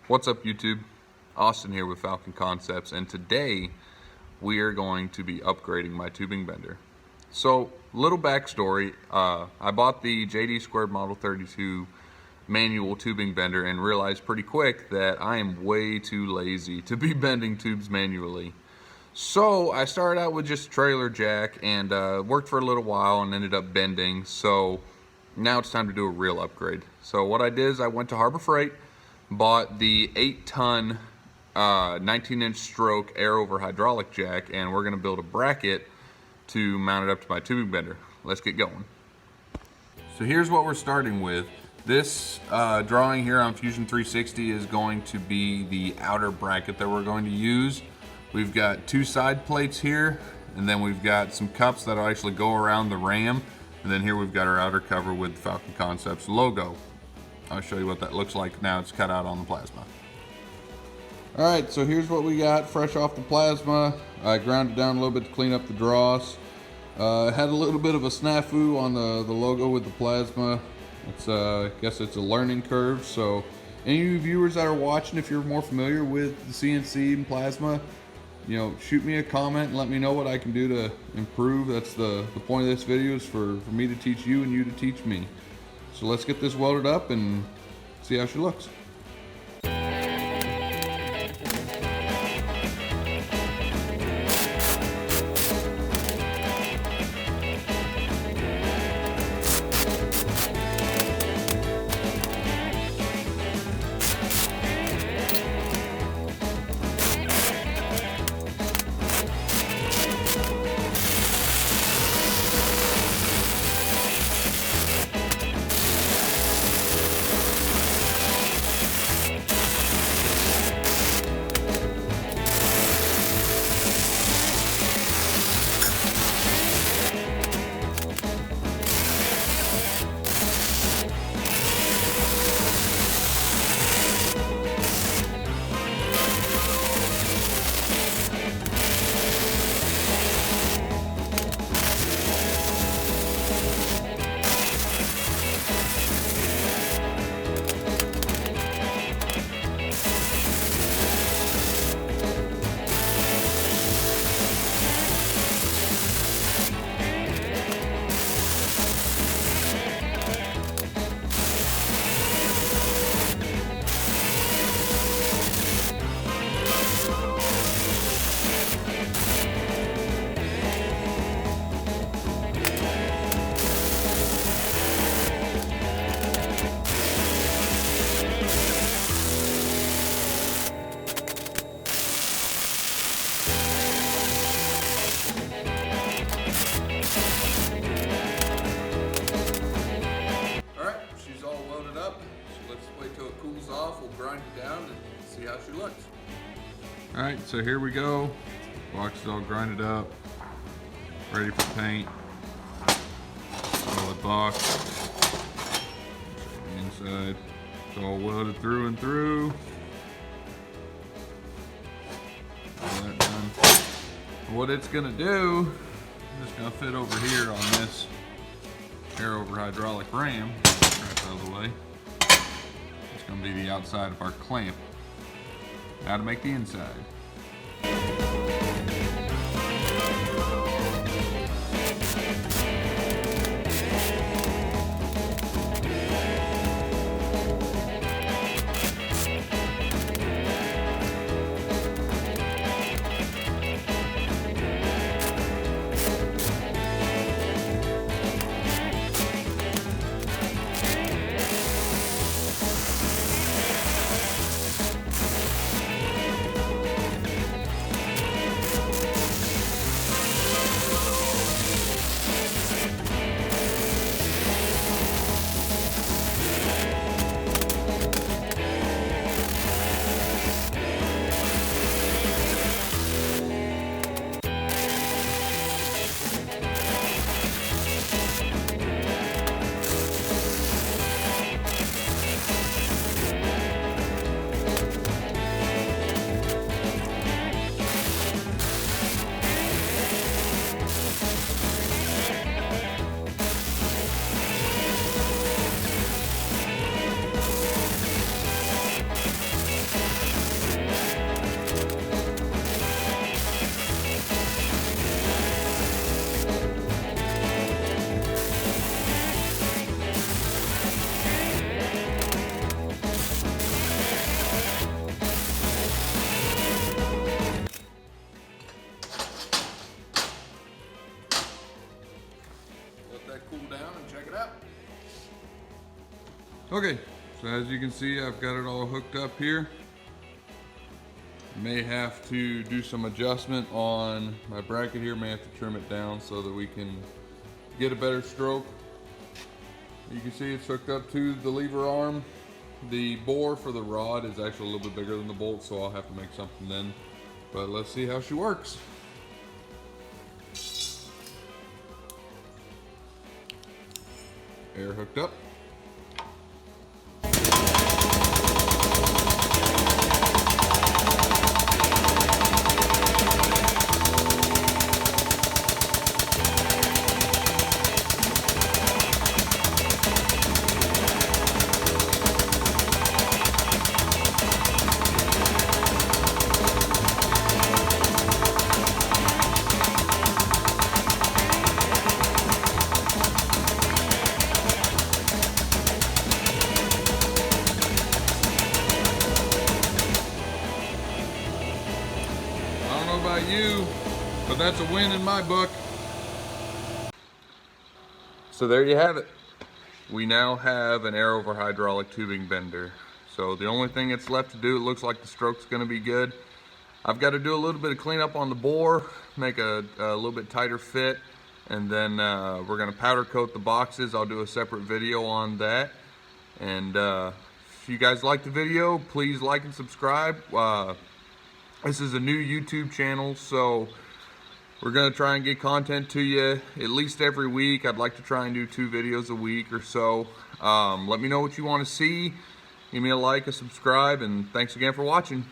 What's up, YouTube? Austin here with Falcon Concepts, and today we are going to be upgrading my tubing bender. So, little backstory, I bought the JD Squared Model 32 manual tubing bender and realized pretty quick that I am way too lazy to be bending tubes manually. So I started out with just a trailer jack and worked for a little while and ended up bending. So now it's time to do a real upgrade. So what I did is I went to Harbor Freight, bought the 8-ton 19-inch stroke air over hydraulic jack, and we're gonna build a bracket to mount it up to my tubing bender. Let's get going. So here's what we're starting with. This drawing here on Fusion 360 is going to be the outer bracket that we're going to use. We've got two side plates here, and then we've got some cups that'll actually go around the ram, and then here we've got our outer cover with the Falcon Concepts logo. I'll show you what that looks like now it's cut out on the plasma. Alright, so here's what we got fresh off the plasma. I ground it down a little bit to clean up the dross. Had a little bit of a snafu on the logo with the plasma. It's I guess it's a learning curve, so any of you viewers that are watching, if you're more familiar with the CNC and plasma, you know, shoot me a comment and let me know what I can do to improve. That's the point of this video, is for me to teach you and you to teach me. So let's get this welded up and see how she looks. Alright, so here we go. Box is all grinded up, ready for paint. Solid box. Inside, it's all welded through and through. All that done. What it's gonna do, I'm just gonna fit over here on this air over hydraulic ram. Right out of the way. It's gonna be the outside of our clamp. Now to make the inside. Okay, so as you can see, I've got it all hooked up here. May have to do some adjustment on my bracket here. May have to trim it down so that we can get a better stroke. You can see it's hooked up to the lever arm. The bore for the rod is actually a little bit bigger than the bolt, so I'll have to make something then. But let's see how she works. Air hooked up. About you, but that's a win in my book. So there you have it. We now have an air over hydraulic tubing bender. So the only thing that's left to do, it looks like the stroke's going to be good. I've got to do a little bit of cleanup on the bore, make a little bit tighter fit, and then we're going to powder coat the boxes. I'll do a separate video on that. And if you guys like the video, please like and subscribe. This is a new YouTube channel, so we're going to try and get content to you at least every week. I'd like to try and do 2 videos a week or so. Let me know what you want to see. Give me a like, a subscribe, and thanks again for watching.